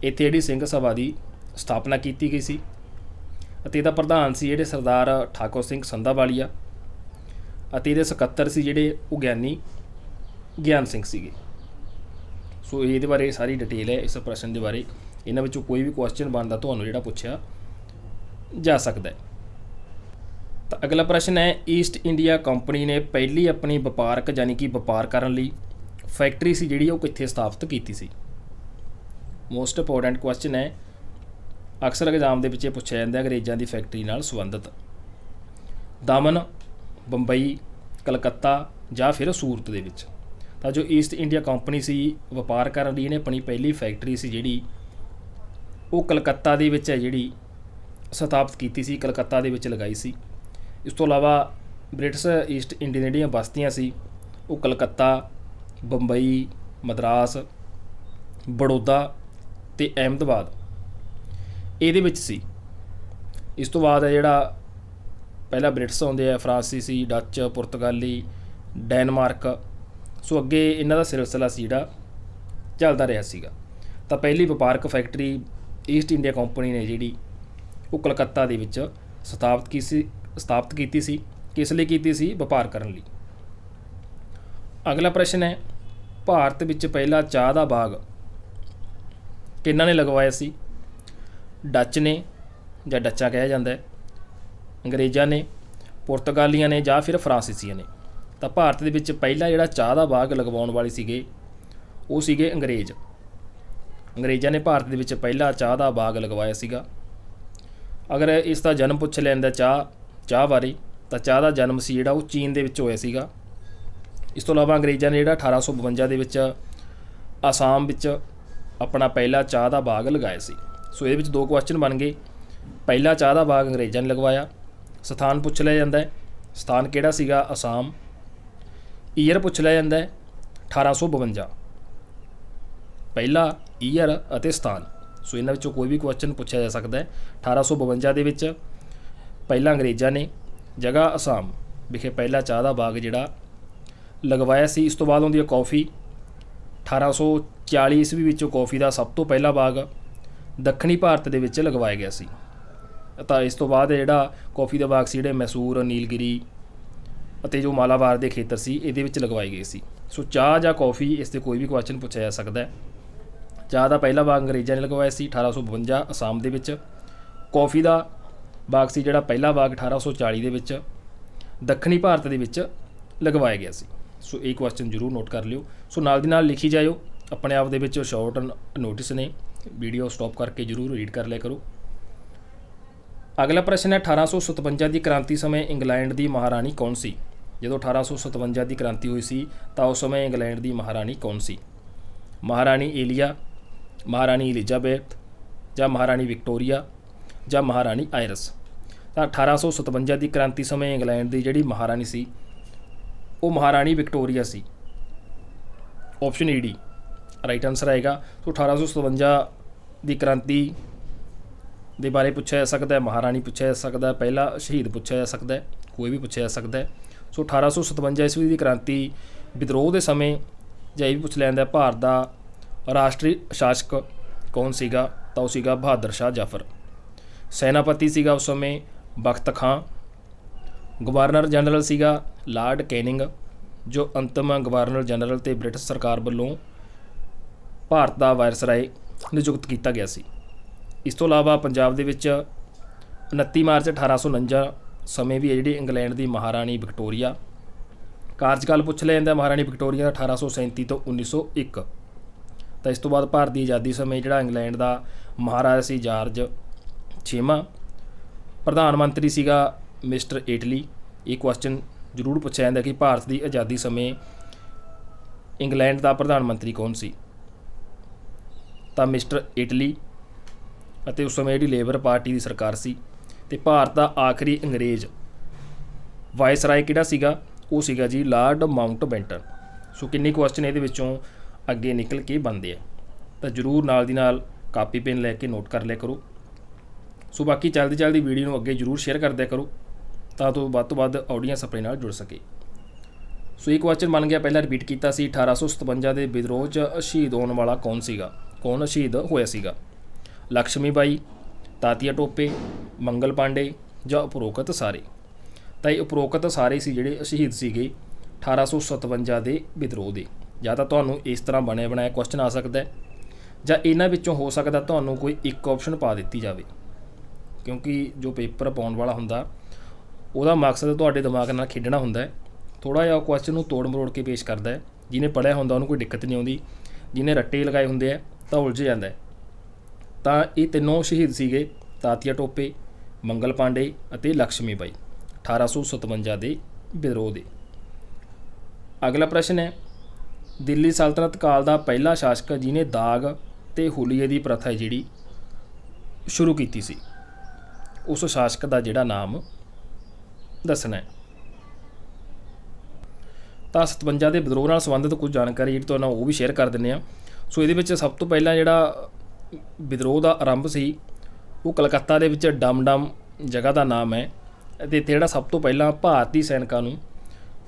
ਇੱਥੇ ਜਿਹੜੀ ਸਿੰਘ ਸਭਾ ਦੀ ਸਥਾਪਨਾ ਕੀਤੀ ਗਈ ਸੀ ਅਤੇ ਇਹਦਾ ਪ੍ਰਧਾਨ ਸੀ ਜਿਹੜੇ ਸਰਦਾਰ ਠਾਕੁਰ ਸਿੰਘ ਸੰਧਾਵਾਲੀਆ ਅਤੇ ਇਹਦੇ ਸਕੱਤਰ ਸੀ ਜਿਹੜੇ ਉਹ ਗਿਆਨੀ ਗਿਆਨ ਸਿੰਘ ਸੀਗੇ। ਸੋ ਇਹਦੇ ਬਾਰੇ ਸਾਰੀ ਡਿਟੇਲ ਹੈ ਇਸ ਪ੍ਰਸ਼ਨ ਦੇ ਬਾਰੇ। ਇਹਨਾਂ ਵਿੱਚੋਂ ਕੋਈ ਵੀ ਕੁਐਸਚਨ ਬਣਦਾ ਤੁਹਾਨੂੰ ਜਿਹੜਾ ਪੁੱਛਿਆ ਜਾ ਸਕਦਾ ਹੈ। ਤਾਂ ਅਗਲਾ ਪ੍ਰਸ਼ਨ ਹੈ ਈਸਟ ਇੰਡੀਆ ਕੰਪਨੀ ਨੇ ਪਹਿਲੀ ਆਪਣੀ ਵਪਾਰਕ ਯਾਨੀ ਕਿ ਵਪਾਰ ਕਰਨ ਲਈ ਫੈਕਟਰੀ ਸੀ ਜਿਹੜੀ ਉਹ ਕਿੱਥੇ ਸਥਾਪਿਤ ਕੀਤੀ ਸੀ? ਮੋਸਟ ਇੰਪੋਰਟੈਂਟ ਕੁਐਸਚਨ ਹੈ, ਅਕਸਰ ਐਗਜ਼ਾਮ ਦੇ ਵਿੱਚ ਪੁੱਛਿਆ ਜਾਂਦਾ ਅੰਗਰੇਜ਼ਾਂ ਦੀ ਫੈਕਟਰੀ ਨਾਲ ਸੰਬੰਧਿਤ। ਦਮਨ, ਬੰਬਈ, ਕਲਕੱਤਾ ਜਾਂ ਫਿਰ ਸੂਰਤ ਦੇ ਵਿੱਚ। ਤਾਂ ਜੋ ਈਸਟ ਇੰਡੀਆ ਕੰਪਨੀ ਸੀ ਵਪਾਰ ਕਰਨ ਲਈ ਇਹਨੇ ਆਪਣੀ ਪਹਿਲੀ ਫੈਕਟਰੀ ਸੀ ਜਿਹੜੀ ਉਹ ਕਲਕੱਤਾ ਦੇ ਵਿੱਚ ਹੈ ਜਿਹੜੀ ਸਥਾਪਿਤ ਕੀਤੀ ਸੀ, ਕਲਕੱਤਾ ਦੇ ਵਿੱਚ ਲਗਾਈ ਸੀ। ਇਸ ਤੋਂ ਇਲਾਵਾ ਬ੍ਰਿਟਿਸ਼ ਈਸਟ ਇੰਡੀਆ ਦੀਆਂ ਜਿਹੜੀਆਂ ਬਸਤੀਆਂ ਸੀ ਉਹ ਕਲਕੱਤਾ, ਬੰਬਈ, ਮਦਰਾਸ, ਬੜੌਦਾ ਅਤੇ ਅਹਿਮਦਾਬਾਦ ਇਹਦੇ ਵਿੱਚ ਸੀ। ਇਸ ਤੋਂ ਬਾਅਦ ਜਿਹੜਾ ਪਹਿਲਾਂ ਬ੍ਰਿਟਿਸ਼ ਆਉਂਦੇ ਆ, ਫਰਾਂਸੀਸੀ, ਡੱਚ, ਪੁਰਤਗਾਲੀ, ਡੈਨਮਾਰਕ, ਸੋ ਅੱਗੇ ਇਹਨਾਂ ਦਾ ਸਿਲਸਿਲਾ ਸੀ ਜਿਹੜਾ ਚੱਲਦਾ ਰਿਹਾ ਸੀਗਾ। ਤਾਂ ਪਹਿਲੀ ਵਪਾਰਕ ਫੈਕਟਰੀ ਈਸਟ ਇੰਡੀਆ ਕੰਪਨੀ ਨੇ ਜਿਹੜੀ ਉਹ ਕਲਕੱਤਾ ਦੇ ਵਿੱਚ ਸਥਾਪਿਤ ਕੀਤੀ ਸੀ। ਕਿਸ ਲਈ ਕੀਤੀ ਸੀ? ਵਪਾਰ ਕਰਨ ਲਈ। ਅਗਲਾ ਪ੍ਰਸ਼ਨ ਹੈ, ਭਾਰਤ ਵਿੱਚ ਪਹਿਲਾ ਚਾਹ ਦਾ ਬਾਗ ਕਿਹਨਾਂ ਨੇ ਲਗਵਾਇਆ ਸੀ? ਡੱਚ ਨੇ ਜਾਂ ਡੱਚਾ ਕਿਹਾ ਜਾਂਦਾ ਹੈ, ਅੰਗਰੇਜ਼ਾਂ ਨੇ, ਪੁਰਤਗਾਲੀਆਂ ਨੇ ਜਾਂ ਫਿਰ ਫਰਾਂਸੀਸੀਆਂ ਨੇ। ਤਾਂ ਭਾਰਤ ਦੇ ਵਿੱਚ ਪਹਿਲਾ ਜਿਹੜਾ ਚਾਹ ਦਾ ਬਾਗ ਲਗਵਾਉਣ ਵਾਲੇ ਸੀਗੇ ਉਹ ਸੀਗੇ ਅੰਗਰੇਜ਼। ਅੰਗਰੇਜ਼ਾਂ ਨੇ ਭਾਰਤ ਦੇ ਵਿੱਚ ਪਹਿਲਾ ਚਾਹ ਦਾ ਬਾਗ ਲਗਵਾਇਆ ਸੀਗਾ। ਅਗਰ ਇਸ ਦਾ ਜਨਮ ਪੁੱਛ ਲੈਂਦਾ ਚਾਹ ਬਾਰੇ, ਤਾਂ ਚਾਹ ਦਾ ਜਨਮ ਸੀ ਜਿਹੜਾ ਉਹ ਚੀਨ ਦੇ ਵਿੱਚ ਹੋਇਆ ਸੀਗਾ। ਇਸ ਤੋਂ ਇਲਾਵਾ ਅੰਗਰੇਜ਼ਾਂ ਨੇ ਜਿਹੜਾ 1852 ਦੇ ਵਿੱਚ ਆਸਾਮ ਵਿੱਚ ਆਪਣਾ ਪਹਿਲਾ ਚਾਹ ਦਾ ਬਾਗ ਲਗਾਇਆ ਸੀ। ਸੋ ਇਹਦੇ ਵਿੱਚ 2 ਕੁਐਸਚਨ ਬਣ ਗਏ। ਪਹਿਲਾ ਚਾਹ ਦਾ ਬਾਗ ਅੰਗਰੇਜ਼ਾਂ ਨੇ ਲਗਵਾਇਆ। ਸਥਾਨ ਪੁੱਛ ਲਿਆ ਜਾਂਦਾ ਹੈ, ਸਥਾਨ ਕਿਹੜਾ ਸੀਗਾ? ਆਸਾਮ। ਈਅਰ ਪੁੱਛ ਲਿਆ ਜਾਂਦਾ ਹੈ 1852, ਪਹਿਲਾ ਈਅਰ ਅਤੇ ਸਥਾਨ। ਸੋ ਇਹਨਾਂ ਵਿੱਚੋਂ ਕੋਈ ਵੀ ਕੁਐਸਚਨ ਪੁੱਛਿਆ ਜਾ ਸਕਦਾ ਹੈ। 1852 ਦੇ ਵਿੱਚ ਪਹਿਲਾਂ ਅੰਗਰੇਜ਼ਾਂ ਨੇ, ਜਗ੍ਹਾ ਆਸਾਮ ਵਿਖੇ ਪਹਿਲਾ ਚਾਹ ਦਾ ਬਾਗ ਜਿਹੜਾ ਲਗਵਾਇਆ ਸੀ। ਇਸ ਤੋਂ ਬਾਅਦ ਆਉਂਦੀ ਹੈ ਕੌਫੀ। 1840 ਈਸਵੀ ਵਿੱਚੋਂ ਕੌਫੀ ਦਾ ਸਭ ਤੋਂ ਪਹਿਲਾ ਬਾਗ ਦੱਖਣੀ ਭਾਰਤ ਦੇ ਵਿੱਚ ਲਗਵਾਇਆ ਗਿਆ ਸੀ। ਤਾਂ ਇਸ ਤੋਂ ਬਾਅਦ ਜਿਹੜਾ ਕੌਫੀ ਦਾ ਬਾਗ ਸੀ ਜਿਹੜੇ ਮੈਸੂਰ, ਨੀਲਗਿਰੀ ਅਤੇ ਜੋ ਮਾਲਾਬਾਰ ਦੇ ਖੇਤਰ ਸੀ ਇਹਦੇ ਵਿੱਚ ਲਗਵਾਏ ਗਏ ਸੀ। ਸੋ ਚਾਹ ਜਾਂ ਕੌਫੀ, ਇਸ 'ਤੇ ਕੋਈ ਵੀ ਕੁਐਸਚਨ ਪੁੱਛਿਆ ਜਾ ਸਕਦਾ ਹੈ। ਚਾਹ ਦਾ ਪਹਿਲਾ ਬਾਗ ਅੰਗਰੇਜ਼ਾਂ ਨੇ ਲਗਵਾਇਆ ਸੀ 1852 ਆਸਾਮ ਦੇ ਵਿੱਚ। ਕੌਫੀ ਦਾ ਬਾਗ ਸੀ ਜਿਹੜਾ ਪਹਿਲਾ ਬਾਗ 1840 ਦੇ ਵਿੱਚ ਦੱਖਣੀ ਭਾਰਤ ਦੇ ਵਿੱਚ ਲਗਵਾਇਆ ਗਿਆ ਸੀ। ਸੋ ਇਹ ਕੁਐਸਚਨ ਜ਼ਰੂਰ ਨੋਟ ਕਰ ਲਿਓ। ਸੋ ਨਾਲ ਦੀ ਨਾਲ ਲਿਖੀ ਜਾਇਓ। ਆਪਣੇ ਆਪ ਦੇ ਵਿੱਚ ਸ਼ਾਰਟ ਨੋਟਿਸ ਨੇ, ਵੀਡੀਓ ਸਟਾਪ ਕਰਕੇ ਜ਼ਰੂਰ ਰੀਡ ਕਰ ਲਿਆ ਕਰੋ। ਅਗਲਾ ਪ੍ਰਸ਼ਨ ਹੈ, 1857 ਦੀ ਕ੍ਰਾਂਤੀ ਸਮੇਂ ਇੰਗਲੈਂਡ ਦੀ ਮਹਾਰਾਣੀ ਕੌਣ ਸੀ? ਜਦੋਂ 1857 ਦੀ ਕ੍ਰਾਂਤੀ ਹੋਈ ਸੀ ਤਾਂ ਉਸ ਸਮੇਂ ਇੰਗਲੈਂਡ ਦੀ ਮਹਾਰਾਣੀ ਕੌਣ ਸੀ? ਮਹਾਰਾਣੀ ਏਲੀਆ, ਮਹਾਰਾਣੀ ਐਲਿਜ਼ਾਬੈਥ ਜਾਂ ਮਹਾਰਾਣੀ ਵਿਕਟੋਰੀਆ ਜਾਂ ਮਹਾਰਾਣੀ ਆਇਰਿਸ। ਤਾਂ 1857 ਦੀ ਕ੍ਰਾਂਤੀ ਸਮੇਂ ਇੰਗਲੈਂਡ ਦੀ ਜਿਹੜੀ ਮਹਾਰਾਣੀ ਸੀ ਉਹ ਮਹਾਰਾਣੀ ਵਿਕਟੋਰੀਆ ਸੀ। ਆਪਸ਼ਨ ਈ ਡੀ ਰਾਈਟ ਆਨਸਰ ਆਏਗਾ। ਸੋ 1857 ਦੀ ਕ੍ਰਾਂਤੀ ਦੇ ਬਾਰੇ ਪੁੱਛਿਆ ਜਾ ਸਕਦਾ ਹੈ, ਮਹਾਰਾਣੀ ਪੁੱਛਿਆ ਜਾ ਸਕਦਾ ਹੈ, ਪਹਿਲਾ ਸ਼ਹੀਦ ਪੁੱਛਿਆ ਜਾ ਸਕਦਾ ਹੈ, ਕੋਈ ਵੀ ਪੁੱਛਿਆ ਜਾ ਸਕਦਾ ਹੈ। ਸੋ 1857 ਈਸਵੀ ਦੀ ਕ੍ਰਾਂਤੀ ਵਿਦਰੋਹ ਦੇ ਸਮੇਂ ਜਾਂ ਇਹ ਵੀ ਪੁੱਛ ਲੈਂਦਾ ਭਾਰਤ ਦਾ ਰਾਸ਼ਟਰੀ ਸ਼ਾਸਕ ਕੌਣ ਸੀਗਾ? ਤਾਂ ਉਹ ਸੀਗਾ ਬਹਾਦਰ ਸ਼ਾਹ ਜ਼ਫਰ। ਸੈਨਾਪਤੀ ਸੀਗਾ ਉਸ ਸਮੇਂ ਬਖਤ ਖਾਂ। ਗਵਰਨਰ ਜਨਰਲ ਸੀਗਾ ਲਾਰਡ ਕੈਨਿੰਗ, ਜੋ ਅੰਤਮ ਗਵਰਨਰ ਜਨਰਲ ਅਤੇ ਬ੍ਰਿਟਿਸ਼ ਸਰਕਾਰ ਵੱਲੋਂ ਭਾਰਤ ਦਾ ਵਾਇਸਰਾਏ ਨਿਯੁਕਤ ਕੀਤਾ ਗਿਆ ਸੀ। ਇਸ ਤੋਂ ਇਲਾਵਾ ਪੰਜਾਬ ਦੇ ਵਿੱਚ 29 ਮਾਰਚ 1849 ਸਮੇਂ ਵੀ ਹੈ ਜਿਹੜੀ ਇੰਗਲੈਂਡ ਦੀ ਮਹਾਰਾਣੀ ਵਿਕਟੋਰੀਆ। ਕਾਰਜਕਾਲ ਪੁੱਛ ਲਿਆ ਜਾਂਦਾ ਮਹਾਰਾਣੀ ਵਿਕਟੋਰੀਆ ਦਾ 1837 ਤੋਂ 1901। ਤਾਂ ਇਸ ਤੋਂ ਬਾਅਦ ਭਾਰਤ ਦੀ ਆਜ਼ਾਦੀ ਸਮੇਂ ਜਿਹੜਾ ਇੰਗਲੈਂਡ ਦਾ ਮਹਾਰਾਜਾ ਸੀ ਜਾਰਜ 6ਵਾਂ। ਪ੍ਰਧਾਨ ਮੰਤਰੀ ਸੀਗਾ ਮਿਸਟਰ ਏਟਲੀ। ਇਹ ਕੁਐਸਚਨ ਜ਼ਰੂਰ ਪੁੱਛਿਆ ਜਾਂਦਾ ਕਿ ਭਾਰਤ ਦੀ ਆਜ਼ਾਦੀ ਸਮੇਂ ਇੰਗਲੈਂਡ ਦਾ ਪ੍ਰਧਾਨ ਮੰਤਰੀ ਕੌਣ ਸੀ? ਤਾਂ ਮਿਸਟਰ ਏਟਲੀ। ਅਤੇ ਉਸ ਸਮੇਂ ਜਿਹੜੀ ਲੇਬਰ ਪਾਰਟੀ ਦੀ ਸਰਕਾਰ ਸੀ। ਅਤੇ ਭਾਰਤ ਦਾ ਆਖਰੀ ਅੰਗਰੇਜ਼ ਵਾਇਸਰਾਏ ਕਿਹੜਾ ਸੀਗਾ? ਉਹ ਸੀਗਾ ਜੀ ਲਾਰਡ ਮਾਊਂਟਬੈਟਨ। ਸੋ ਕਿੰਨੇ ਕੁਐਸਚਨ ਇਹਦੇ ਵਿੱਚੋਂ ਅੱਗੇ ਨਿਕਲ ਕੇ ਬਣਦੇ ਆ, ਤਾਂ ਜ਼ਰੂਰ ਨਾਲ ਦੀ ਨਾਲ ਕਾਪੀ ਪੈਨ ਲੈ ਕੇ ਨੋਟ ਕਰ ਲਿਆ ਕਰੋ। ਸੋ ਬਾਕੀ ਚਲਦੀ ਵੀਡੀਓ ਨੂੰ ਅੱਗੇ ਜ਼ਰੂਰ ਸ਼ੇਅਰ ਕਰ ਦਿਆ ਕਰੋ ਤਾਂ ਤੋਂ ਵੱਧ ਆਡੀਅנס ਆਪਣੇ ਨਾਲ ਜੁੜ ਸਕੇ। ਸੋ ਇਹ ਕੁਐਸਚਨ ਬਣ ਗਿਆ, ਪਹਿਲਾਂ ਰਿਪੀਟ ਕੀਤਾ ਸੀ, 1857 ਦੇ ਵਿਦਰੋਹ 'ਚ ਸ਼ਹੀਦ ਹੋਣ ਵਾਲਾ ਕੌਣ ਸੀਗਾ? ਕੌਣ ਸ਼ਹੀਦ ਹੋਇਆ ਸੀਗਾ? ਲక్ష్ਮੀ ਬਾਈ, ਤਾਤੀਆ ਟੋਪੇ, ਮੰਗਲ ਪਾਂਡੇ ਜਾਂ ਉਪਰੋਕਤ ਸਾਰੇ। ਤਾਂ ਇਹ ਉਪਰੋਕਤ ਸਾਰੇ ਸੀ ਜਿਹੜੇ ਸ਼ਹੀਦ ਸੀਗੇ 1857 ਦੇ ਵਿਦਰੋਹ ਦੇ। ਜਾਂ ਤਾਂ ਤੁਹਾਨੂੰ ਇਸ ਤਰ੍ਹਾਂ ਬਣਿਆ ਬਣਾਇਆ ਕੁਐਸਚਨ ਆ ਸਕਦਾ, ਜਾਂ ਇਹਨਾਂ ਵਿੱਚੋਂ ਹੋ ਸਕਦਾ ਤੁਹਾਨੂੰ ਕੋਈ ਇੱਕ ਆਪਸ਼ਨ ਪਾ ਦਿੱਤੀ ਜਾਵੇ, ਕਿਉਂਕਿ ਜੋ ਪੇਪਰ ਪਾਉਣ ਵਾਲਾ ਹੁੰਦਾ ਉਹਦਾ ਮਕਸਦ ਤੁਹਾਡੇ ਦਿਮਾਗ ਨਾਲ ਖੇਡਣਾ ਹੁੰਦਾ। ਥੋੜ੍ਹਾ ਜਿਹਾ ਕੁਐਸਚਨ ਨੂੰ ਤੋੜ ਮਰੋੜ ਕੇ ਪੇਸ਼ ਕਰਦਾ। ਜਿਹਨੇ ਪੜ੍ਹਿਆ ਹੁੰਦਾ ਉਹਨੂੰ ਕੋਈ ਦਿੱਕਤ ਨਹੀਂ ਆਉਂਦੀ, ਜਿਹਨੇ ਰੱਟੇ ਲਗਾਏ ਹੁੰਦੇ ਆ ਤਾਂ ਉਲਝ ਜਾਂਦਾ। ਤਾਂ ਇਹ ਤਿੰਨੋਂ ਸ਼ਹੀਦ ਸੀਗੇ, ਤਾਤੀਆ ਟੋਪੇ, ਮੰਗਲ ਪਾਂਡੇ ਅਤੇ ਲక్ష్ਮੀ ਬਾਈ, 1857 ਦੇ ਵਿਦਰੋਹ ਦੇ। ਅਗਲਾ ਪ੍ਰਸ਼ਨ ਹੈ, ਦਿੱਲੀ ਸਲਤਨਤ ਕਾਲ ਦਾ ਪਹਿਲਾ ਸ਼ਾਸਕ ਜਿਹਨੇ ਦਾਗ ਤੇ ਹੁਲੀਏ ਦੀ ਪ੍ਰਥਾ ਜਿਹੜੀ ਸ਼ੁਰੂ ਕੀਤੀ ਸੀ, ਉਸ ਸ਼ਾਸਕ ਦਾ ਜਿਹੜਾ ਨਾਮ ਦੱਸਣਾ ਹੈ। ਤਾਂ 57 ਦੇ ਵਿਦਰੋਹ ਨਾਲ ਸੰਬੰਧਿਤ ਕੁਝ ਜਾਣਕਾਰੀ ਜਿਹੜੀ ਤੁਹਾਨੂੰ ਉਹ ਵੀ ਸ਼ੇਅਰ ਕਰ ਦਿੰਦੇ ਹਾਂ। ਸੋ ਇਹਦੇ ਵਿੱਚ ਸਭ ਤੋਂ ਪਹਿਲਾਂ ਜਿਹੜਾ ਵਿਦਰੋਹ ਦਾ ਆਰੰਭ ਸੀ ਉਹ ਕਲਕੱਤਾ ਦੇ ਵਿੱਚ ਡਮ ਜਗ੍ਹਾ ਦਾ ਨਾਮ ਹੈ, ਅਤੇ ਇੱਥੇ ਜਿਹੜਾ ਸਭ ਤੋਂ ਪਹਿਲਾਂ ਭਾਰਤੀ ਸੈਨਿਕਾਂ ਨੂੰ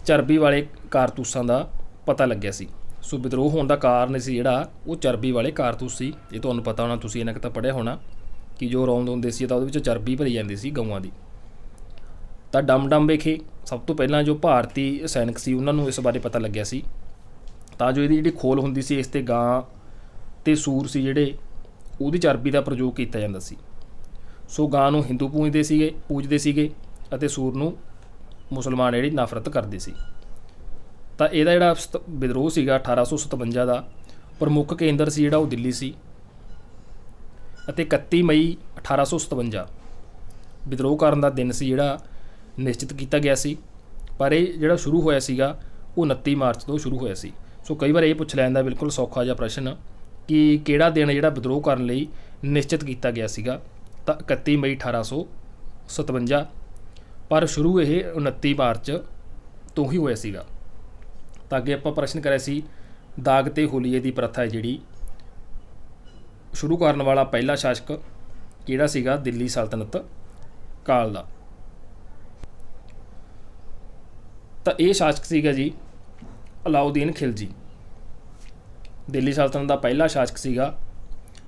ਚਰਬੀ ਵਾਲੇ ਕਾਰਤੂਸਾਂ ਦਾ ਪਤਾ ਲੱਗਿਆ ਸੀ। ਸੋ ਵਿਦਰੋਹ ਹੋਣ ਦਾ ਕਾਰਨ ਸੀ ਜਿਹੜਾ ਉਹ ਚਰਬੀ ਵਾਲੇ ਕਾਰਤੂਸ ਸੀ। ਇਹ ਤੁਹਾਨੂੰ ਪਤਾ ਹੋਣਾ, ਤੁਸੀਂ ਇਹਨਾਂ ਕੁ ਤਾਂ ਪੜ੍ਹਿਆ ਹੋਣਾ ਕਿ ਜੋ ਰੌਂਦ ਹੁੰਦੇ ਸੀ ਤਾਂ ਉਹਦੇ ਵਿੱਚ ਚਰਬੀ ਭਰੀ ਜਾਂਦੀ ਸੀ ਗਊਆਂ ਦੀ। ਤਾਂ ਡਮ ਵਿਖੇ ਸਭ ਤੋਂ ਪਹਿਲਾਂ ਜੋ ਭਾਰਤੀ ਸੈਨਿਕ ਸੀ ਉਹਨਾਂ ਨੂੰ ਇਸ ਬਾਰੇ ਪਤਾ ਲੱਗਿਆ ਸੀ, ਤਾਂ ਜੋ ਇਹਦੀ ਜਿਹੜੀ ਖੋਲ ਹੁੰਦੀ ਸੀ ਇਸ 'ਤੇ ਗਾਂ ਅਤੇ ਸੂਰ ਸੀ ਜਿਹੜੇ ਉਹਦੀ ਚਰਬੀ ਦਾ ਪ੍ਰਯੋਗ ਕੀਤਾ ਜਾਂਦਾ ਸੀ। ਸੋ ਗਾਂ ਨੂੰ ਹਿੰਦੂ ਪੂਜਦੇ ਸੀਗੇ ਅਤੇ ਸੂਰ ਨੂੰ ਮੁਸਲਮਾਨ ਜਿਹੜੀ ਨਫ਼ਰਤ ਕਰਦੇ ਸੀ। ਤਾਂ ਇਹਦਾ ਜਿਹੜਾ ਵਿਦਰੋਹ ਸੀਗਾ 1857 ਦਾ ਪ੍ਰਮੁੱਖ ਕੇਂਦਰ ਸੀ ਜਿਹੜਾ ਉਹ ਦਿੱਲੀ ਸੀ, ਅਤੇ 31 ਮਈ 1857 ਵਿਦਰੋਹ ਕਰਨ ਦਾ ਦਿਨ ਸੀ ਜਿਹੜਾ ਨਿਸ਼ਚਿਤ ਕੀਤਾ ਗਿਆ ਸੀ। ਪਰ ਇਹ ਜਿਹੜਾ ਸ਼ੁਰੂ ਹੋਇਆ ਸੀਗਾ ਉਹ 29 ਮਾਰਚ ਤੋਂ ਸ਼ੁਰੂ ਹੋਇਆ ਸੀ। ਸੋ ਕਈ ਵਾਰ ਇਹ ਪੁੱਛ ਲੈਂਦਾ ਬਿਲਕੁਲ ਸੌਖਾ ਜਿਹਾ ਪ੍ਰਸ਼ਨ ਕਿ ਕਿਹੜਾ ਦਿਨ ਜਿਹੜਾ ਵਿਦਰੋਹ ਕਰਨ ਲਈ ਨਿਸ਼ਚਿਤ ਕੀਤਾ ਗਿਆ ਸੀਗਾ, ਤਾਂ 31 ਮਈ 1857, ਪਰ ਸ਼ੁਰੂ ਇਹ 29 ਮਾਰਚ ਤੋਂ ਹੀ ਹੋਇਆ ਸੀਗਾ। ਤਾਂ ਅੱਗੇ ਆਪਾਂ ਪ੍ਰਸ਼ਨ ਕਰਿਆ ਸੀ ਦਾਗ ਤੇ ਹੁਲੀਏ ਦੀ ਪ੍ਰਥਾ ਜਿਹੜੀ ਸ਼ੁਰੂ ਕਰਨ ਵਾਲਾ ਪਹਿਲਾ ਸ਼ਾਸਕ ਕਿਹੜਾ ਸੀਗਾ ਦਿੱਲੀ ਸਲਤਨਤ ਕਾਲ ਦਾ। ਤਾਂ ਇਹ ਸ਼ਾਸਕ ਸੀਗਾ ਜੀ ਅਲਾਉਦੀਨ ਖਿਲਜੀ। ਦਿੱਲੀ ਸਲਤਨਤ ਦਾ ਪਹਿਲਾ ਸ਼ਾਸਕ ਸੀਗਾ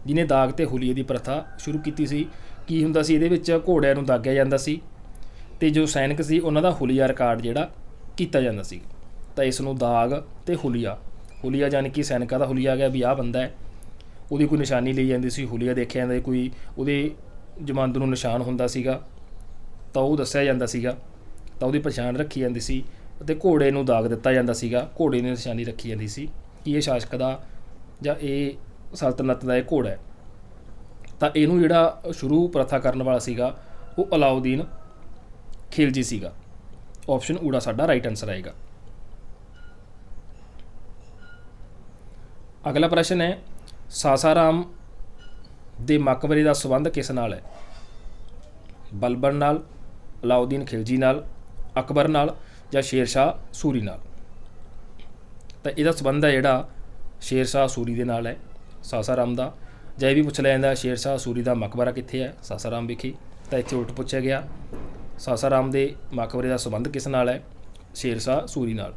ਜਿਹਨੇ ਦਾਗ ਤੇ ਹੁਲੀਏ ਦੀ ਪ੍ਰਥਾ ਸ਼ੁਰੂ ਕੀਤੀ ਸੀ। ਕੀ ਹੁੰਦਾ ਸੀ ਇਹਦੇ ਵਿੱਚ? ਘੋੜਿਆਂ ਨੂੰ ਦਾਗਿਆ ਜਾਂਦਾ ਸੀ ਅਤੇ ਜੋ ਸੈਨਿਕ ਸੀ ਉਹਨਾਂ ਦਾ ਹੁਲੀਆ ਰਿਕਾਰਡ ਜਿਹੜਾ ਕੀਤਾ ਜਾਂਦਾ ਸੀ। ਤਾਂ ਇਸ ਨੂੰ ਦਾਗ ਤੇ ਹੁਲੀਆ ਯਾਨੀ ਕਿ ਸੈਨਿਕਾਂ ਦਾ ਹੁਲੀਆ ਆ ਗਿਆ ਵੀ ਆਹ ਬੰਦਾ ਹੈ, ਉਹਦੀ ਕੋਈ ਨਿਸ਼ਾਨੀ ਲਈ ਜਾਂਦੀ ਸੀ। ਹੁਲੀਆ ਦੇਖਿਆ ਜਾਂਦਾ, ਕੋਈ ਉਹਦੇ ਜਮਾਂਦਰੂ ਨੂੰ ਨਿਸ਼ਾਨ ਹੁੰਦਾ ਸੀਗਾ ਤਾਂ ਉਹ ਦੱਸਿਆ ਜਾਂਦਾ ਸੀਗਾ, ਤਾਂ ਉਹਦੀ ਪਛਾਣ ਰੱਖੀ ਜਾਂਦੀ ਸੀ। ਅਤੇ ਘੋੜੇ ਨੂੰ ਦਾਗ ਦਿੱਤਾ ਜਾਂਦਾ ਸੀਗਾ, ਘੋੜੇ ਦੀ ਨਿਸ਼ਾਨੀ ਰੱਖੀ ਜਾਂਦੀ ਸੀ ਕਿ ਇਹ ਸ਼ਾਸਕ ਦਾ ਜਾਂ ਇਹ ਸਲਤਨਤ ਦਾ ਇਹ ਘੋੜਾ ਹੈ। ਤਾਂ ਇਹਨੂੰ ਜਿਹੜਾ ਸ਼ੁਰੂ ਪ੍ਰਥਾ ਕਰਨ ਵਾਲਾ ਸੀਗਾ ਉਹ ਅਲਾਉਦੀਨ ਖਿਲਜੀ ਸੀਗਾ। ਆਪਸ਼ਨ ਊੜਾ ਸਾਡਾ ਰਾਈਟ ਆਨਸਰ ਆਏਗਾ। ਅਗਲਾ ਪ੍ਰਸ਼ਨ ਹੈ ਸਾਸਾਰਾਮ ਦੇ ਮਕਬਰੇ ਦਾ ਸੰਬੰਧ ਕਿਸ ਨਾਲ ਹੈ? ਬਲਬਨ ਨਾਲ, ਅਲਾਉਦੀਨ ਖਿਲਜੀ ਨਾਲ, ਅਕਬਰ ਨਾਲ ਜਾਂ ਸ਼ੇਰਸ਼ਾਹ ਸੂਰੀ ਨਾਲ? ਤਾਂ ਇਹਦਾ ਸੰਬੰਧ ਹੈ ਜਿਹੜਾ ਸ਼ੇਰਸ਼ਾਹ ਸੂਰੀ ਦੇ ਨਾਲ ਹੈ, ਸਾਸਾਰਾਮ ਦਾ। ਜਾਂ ਇਹ ਵੀ ਪੁੱਛ ਲਿਆ ਜਾਂਦਾ ਸ਼ੇਰਸ਼ਾਹ ਸੂਰੀ ਦਾ ਮਕਬਰਾ ਕਿੱਥੇ ਹੈ? ਸਾਸਾਰਾਮ ਵਿਖੇ। ਤਾਂ ਇੱਥੇ ਉਲਟ ਪੁੱਛਿਆ ਗਿਆ ਸਾਸਾਰਾਮ ਦੇ ਮਕਬਰੇ ਦਾ ਸੰਬੰਧ ਕਿਸ ਨਾਲ ਹੈ? ਸ਼ੇਰਸ਼ਾਹ ਸੂਰੀ ਨਾਲ।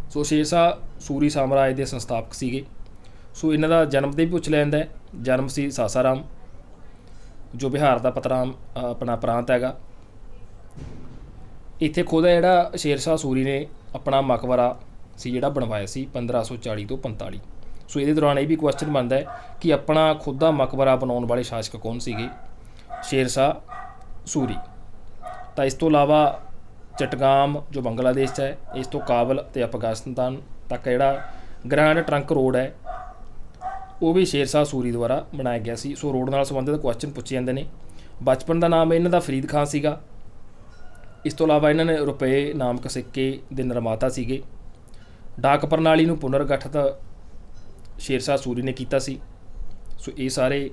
ਸੋ ਸ਼ੇਰਸ਼ਾਹ ਸੂਰੀ ਸਾਮਰਾਜ ਦੇ ਸੰਸਥਾਪਕ ਸੀਗੇ। ਸੋ ਇਹਨਾਂ ਦਾ ਜਨਮ ਤੇ ਵੀ ਪੁੱਛ ਲਿਆ ਜਾਂਦਾ। ਜਨਮ ਸੀ ਸਾਸਾਰਾਮ, ਜੋ ਬਿਹਾਰ ਦਾ ਆਪਣਾ ਪ੍ਰਾਂਤ ਹੈਗਾ। ਇੱਥੇ ਖੁਦ ਜਿਹੜਾ ਸ਼ੇਰਸ਼ਾਹ ਸੂਰੀ ਨੇ ਆਪਣਾ ਮਕਬਰਾ ਸੀ ਜਿਹੜਾ ਬਣਵਾਇਆ ਸੀ 1540 ਤੋਂ 45। ਸੋ ਇਹਦੇ ਦੌਰਾਨ ਇਹ ਵੀ ਕੁਐਸਚਨ ਬਣਦਾ ਹੈ ਕਿ ਆਪਣਾ ਖੁਦ ਦਾ ਮਕਬਰਾ ਬਣਾਉਣ ਵਾਲੇ ਸ਼ਾਸਕ ਕੌਣ ਸੀਗੇ? ਸ਼ੇਰਸ਼ਾਹ ਸੂਰੀ। ਤਾਂ ਇਸ ਤੋਂ ਇਲਾਵਾ ਚਟਗਾਮ ਜੋ ਬੰਗਲਾਦੇਸ਼ 'ਚ ਹੈ, ਇਸ ਤੋਂ ਕਾਬਲ ਅਤੇ ਅਫਗਾਨਿਸਤਾਨ ਤੱਕ ਜਿਹੜਾ ਗ੍ਰੈਂਡ ਟਰੰਕ ਰੋਡ ਹੈ ਉਹ ਵੀ ਸ਼ੇਰਸ਼ਾਹ ਸੂਰੀ ਦੁਆਰਾ ਬਣਾਇਆ ਗਿਆ ਸੀ। ਸੋ ਰੋਡ ਨਾਲ ਸੰਬੰਧਿਤ ਕੁਐਸਚਨ ਪੁੱਛੇ ਜਾਂਦੇ ਨੇ। ਬਚਪਨ ਦਾ ਨਾਮ ਇਹਨਾਂ ਦਾ ਫਰੀਦ ਖਾਨ ਸੀਗਾ। ਇਸ ਤੋਂ ਇਲਾਵਾ ਇਹਨਾਂ ਨੇ ਰੁਪਏ ਨਾਮਕ ਸਿੱਕੇ ਦੇ ਨਿਰਮਾਤਾ ਸੀਗੇ। ਡਾਕ ਪ੍ਰਣਾਲੀ ਨੂੰ ਪੁਨਰਗਠਿਤ ਸ਼ੇਰਸ਼ਾਹ ਸੂਰੀ ਨੇ ਕੀਤਾ ਸੀ। ਸੋ ਇਹ ਸਾਰੇ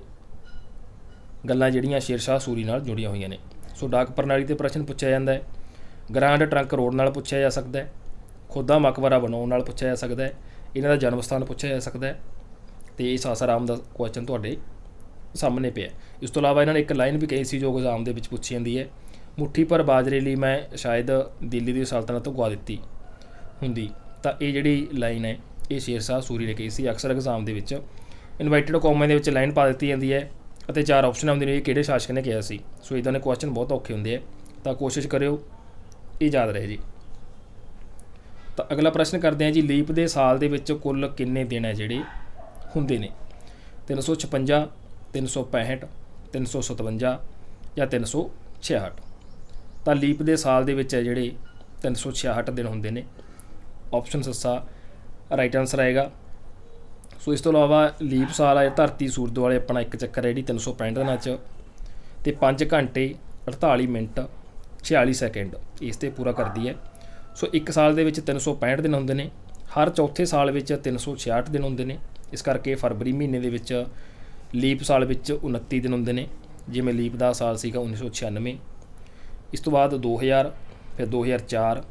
ਗੱਲਾਂ ਜਿਹੜੀਆਂ ਸ਼ੇਰਸ਼ਾਹ ਸੂਰੀ ਨਾਲ ਜੁੜੀਆਂ ਹੋਈਆਂ ਨੇ। ਸੋ ਡਾਕ ਪ੍ਰਣਾਲੀ 'ਤੇ ਪ੍ਰਸ਼ਨ ਪੁੱਛਿਆ ਜਾਂਦਾ ਹੈ, ਗ੍ਰੈਂਡ ਟਰੰਕ ਰੋਡ ਨਾਲ ਪੁੱਛਿਆ ਜਾ ਸਕਦਾ ਹੈ, ਖੁਦ ਦਾ ਮਕਬਰਾ ਬਣਾਉਣ ਨਾਲ ਪੁੱਛਿਆ ਜਾ ਸਕਦਾ ਹੈ, ਇਹਨਾਂ ਦਾ ਜਨਮ ਸਥਾਨ ਪੁੱਛਿਆ ਜਾ ਸਕਦਾ ਹੈ, ਅਤੇ ਇਹ ਸਾਸਾਰਾਮ ਦਾ ਕੁਐਸਚਨ ਤੁਹਾਡੇ ਸਾਹਮਣੇ ਪਿਆ। ਇਸ ਤੋਂ ਇਲਾਵਾ ਇਹਨਾਂ ਨੇ ਇੱਕ ਲਾਈਨ ਵੀ ਕਹੀ ਸੀ ਜੋ ਐਗਜ਼ਾਮ ਦੇ ਵਿੱਚ ਪੁੱਛੀ ਜਾਂਦੀ ਹੈ, ਮੁੱਠੀ ਭਰ ਬਾਜਰੇ ਲਈ ਮੈਂ ਸ਼ਾਇਦ ਦਿੱਲੀ ਦੀ ਸਲਤਨਤ ਗਵਾ ਦਿੱਤੀ ਹੁੰਦੀ। ਤਾਂ ਇਹ ਜਿਹੜੀ ਲਾਈਨ ਹੈ ਇਹ ਸ਼ੇਰਸ਼ਾਹ ਸੂਰੀ ਨੇ ਕਹੀ ਸੀ। ਅਕਸਰ ਐਗਜ਼ਾਮ ਦੇ ਵਿੱਚ ਇਨਵਾਈਟਡ ਕੌਮੇ ਦੇ ਵਿੱਚ ਲਾਈਨ ਪਾ ਦਿੱਤੀ ਜਾਂਦੀ ਹੈ ਅਤੇ 4 ਆਪਸ਼ਨ ਆਉਂਦੇ ਨੇ ਕਿਹੜੇ ਸ਼ਾਸਕ ਨੇ ਕਿਹਾ ਸੀ। ਸੋ ਇੱਦਾਂ ਦੇ ਕੁਐਸਚਨ ਬਹੁਤ ਔਖੇ ਹੁੰਦੇ ਆ, ਤਾਂ ਕੋਸ਼ਿਸ਼ ਕਰਿਓ ਇਹ ਯਾਦ ਰਹੇ ਜੀ। ਤਾਂ ਅਗਲਾ ਪ੍ਰਸ਼ਨ ਕਰਦੇ ਹਾਂ ਜੀ, ਲੀਪ ਦੇ ਸਾਲ ਦੇ ਵਿੱਚ ਕੁੱਲ ਕਿੰਨੇ ਦਿਨ ਹੈ ਜਿਹੜੇ ਹੁੰਦੇ ਨੇ? 356, 365, 357 ਜਾਂ 366? ਤਾਂ ਲੀਪ ਦੇ ਸਾਲ ਦੇ ਵਿੱਚ ਹੈ ਜਿਹੜੇ 366 ਦਿਨ ਹੁੰਦੇ ਨੇ। ਆਪਸ਼ਨ ਸੱਸਾ ਰਾਈਟ ਆਨਸਰ ਆਏਗਾ। ਸੋ ਇਸ ਤੋਂ ਇਲਾਵਾ ਲੀਪ ਸਾਲ ਹੈ ਧਰਤੀ ਸੂਰਜ ਦੁਆਲੇ ਆਪਣਾ ਇੱਕ ਚੱਕਰ ਹੈ ਜਿਹੜੀ 365 ਦਿਨਾਂ 'ਚ ਅਤੇ 5 ਘੰਟੇ 48 ਮਿੰਟ 46 ਸੈਕਿੰਡ ਇਸ 'ਤੇ ਪੂਰਾ ਕਰਦੀ ਹੈ। ਸੋ ਇੱਕ ਸਾਲ ਦੇ ਵਿੱਚ 365 ਦਿਨ ਹੁੰਦੇ ਨੇ ਹਰ ਚੌਥੇ ਸਾਲ ਵਿੱਚ 366 ਦਿਨ ਹੁੰਦੇ ਨੇ, ਇਸ ਕਰਕੇ ਫਰਵਰੀ ਮਹੀਨੇ ਦੇ ਵਿੱਚ ਲੀਪ ਸਾਲ ਵਿੱਚ 29 ਦਿਨ ਹੁੰਦੇ ਨੇ, ਜਿਵੇਂ ਲੀਪ ਦਾ ਸਾਲ ਸੀਗਾ 1996। ਇਸ ਤੋਂ ਬਾਅਦ 2000, ਫਿਰ 2004,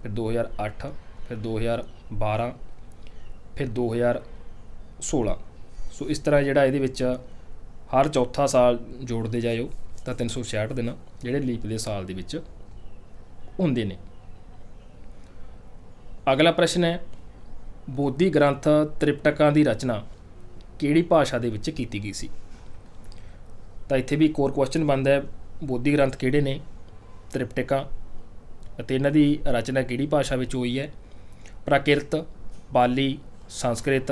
ਫਿਰ 2008, ਫਿਰ 2012, ਫਿਰ 2016। ਸੋ ਇਸ ਤਰ੍ਹਾਂ ਜਿਹੜਾ ਇਹਦੇ ਵਿੱਚ ਹਰ ਚੌਥਾ ਸਾਲ ਜੋੜਦੇ ਜਾਇਓ ਤਾਂ 366 ਦਿਨ ਜਿਹੜੇ ਲੀਪ ਦੇ ਸਾਲ ਦੇ ਵਿੱਚ ਹੁੰਦੇ ਨੇ। ਅਗਲਾ ਪ੍ਰਸ਼ਨ ਹੈ, ਬੋਧੀ ਗ੍ਰੰਥ ਤ੍ਰਿਪਟਕਾਂ ਦੀ ਰਚਨਾ ਕਿਹੜੀ ਭਾਸ਼ਾ ਦੇ ਵਿੱਚ ਕੀਤੀ ਗਈ ਸੀ? ਤਾਂ ਇੱਥੇ ਵੀ ਇੱਕ ਹੋਰ ਕੁਐਸਚਨ ਬਣਦਾ ਹੈ, ਬੋਧੀ ਗ੍ਰੰਥ ਕਿਹੜੇ ਨੇ? ਤ੍ਰਿਪਟਕਾਂ, ਅਤੇ ਇਹਨਾਂ ਦੀ ਰਚਨਾ ਕਿਹੜੀ ਭਾਸ਼ਾ ਵਿੱਚ ਹੋਈ ਹੈ? ਪ੍ਰਾਕਿਰਤ, ਪਾਲੀ, ਸੰਸਕ੍ਰਿਤ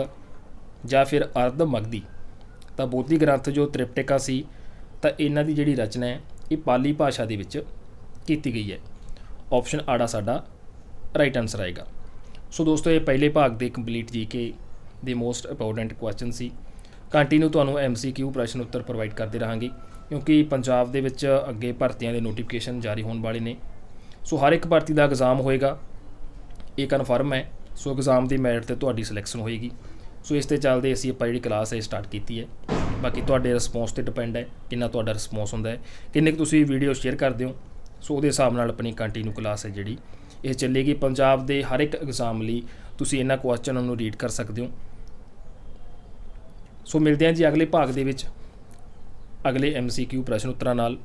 ਜਾਂ ਫਿਰ ਅਰਧ ਮਗਧੀ। ਤਾਂ ਬੋਧੀ ਗ੍ਰੰਥ ਜੋ ਤ੍ਰਿਪਟਕਾਂ ਸੀ ਤਾਂ ਇਹਨਾਂ ਦੀ ਜਿਹੜੀ ਰਚਨਾ ਹੈ ਇਹ ਪਾਲੀ ਭਾਸ਼ਾ ਦੇ ਵਿੱਚ ਕੀਤੀ ਗਈ ਹੈ। ਆਪਸ਼ਨ ਆੜਾ ਸਾਡਾ ਰਾਈਟ ਆਨਸਰ ਆਏਗਾ। ਸੋ ਦੋਸਤੋ, ਇਹ ਪਹਿਲੇ ਭਾਗ ਦੇ ਕੰਪਲੀਟ ਜੀਕੇ ਦੇ ਮੋਸਟ ਇੰਪੋਰਟੈਂਟ ਕੁਐਸਚਨ ਸੀ। ਕੰਟੀਨਿਊ ਤੁਹਾਨੂੰ MCQ ਪ੍ਰਸ਼ਨ ਉੱਤਰ ਪ੍ਰੋਵਾਈਡ ਕਰਦੇ ਰਹਾਂਗੇ, ਕਿਉਂਕਿ ਪੰਜਾਬ ਦੇ ਵਿੱਚ ਅੱਗੇ ਭਰਤੀਆਂ ਦੇ ਨੋਟੀਫਿਕੇਸ਼ਨ ਜਾਰੀ ਹੋਣ ਵਾਲੇ ਨੇ। ਸੋ ਹਰ ਇੱਕ ਭਰਤੀ ਦਾ ਐਗਜ਼ਾਮ ਹੋਏਗਾ, ਇਹ ਕਨਫਰਮ ਹੈ। ਸੋ ਐਗਜ਼ਾਮ ਦੀ ਮੈਰਿਟ 'ਤੇ ਤੁਹਾਡੀ ਸਿਲੈਕਸ਼ਨ ਹੋਏਗੀ। ਸੋ ਇਸ 'ਤੇ ਚੱਲਦੇ ਅਸੀਂ ਆਪਾਂ ਜਿਹੜੀ ਕਲਾਸ ਹੈ ਸਟਾਰਟ ਕੀਤੀ ਹੈ। ਬਾਕੀ ਤੁਹਾਡੇ ਰਿਸਪੌਂਸ 'ਤੇ ਡਿਪੈਂਡ ਹੈ, ਕਿੰਨਾ ਤੁਹਾਡਾ ਰਿਸਪੌਂਸ ਹੁੰਦਾ ਹੈ, ਕਿੰਨੇ ਕੁ ਤੁਸੀਂ ਵੀਡੀਓ ਸ਼ੇਅਰ ਕਰਦੇ ਹੋ। ਸੋ ਉਹਦੇ ਹਿਸਾਬ ਨਾਲ ਆਪਣੀ ਕੰਟੀਨਿਊ ਕਲਾਸ ਹੈ ਜਿਹੜੀ ਇਹ ਚੱਲੇਗੀ। ਪੰਜਾਬ ਦੇ ਹਰ ਇੱਕ ਐਗਜ਼ਾਮ ਲਈ ਤੁਸੀਂ ਇਹਨਾਂ ਕੁਐਸਚਨਾਂ ਨੂੰ ਰੀਡ ਕਰ ਸਕਦੇ ਹੋ। ਸੋ ਮਿਲਦੇ ਹਾਂ ਜੀ ਅਗਲੇ ਭਾਗ ਦੇ ਵਿੱਚ ਅਗਲੇ MCQ ਪ੍ਰਸ਼ਨ ਉੱਤਰਾਂ ਨਾਲ।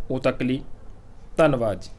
ਉਦੋਂ ਤੱਕ ਲਈ ਧੰਨਵਾਦ ਜੀ।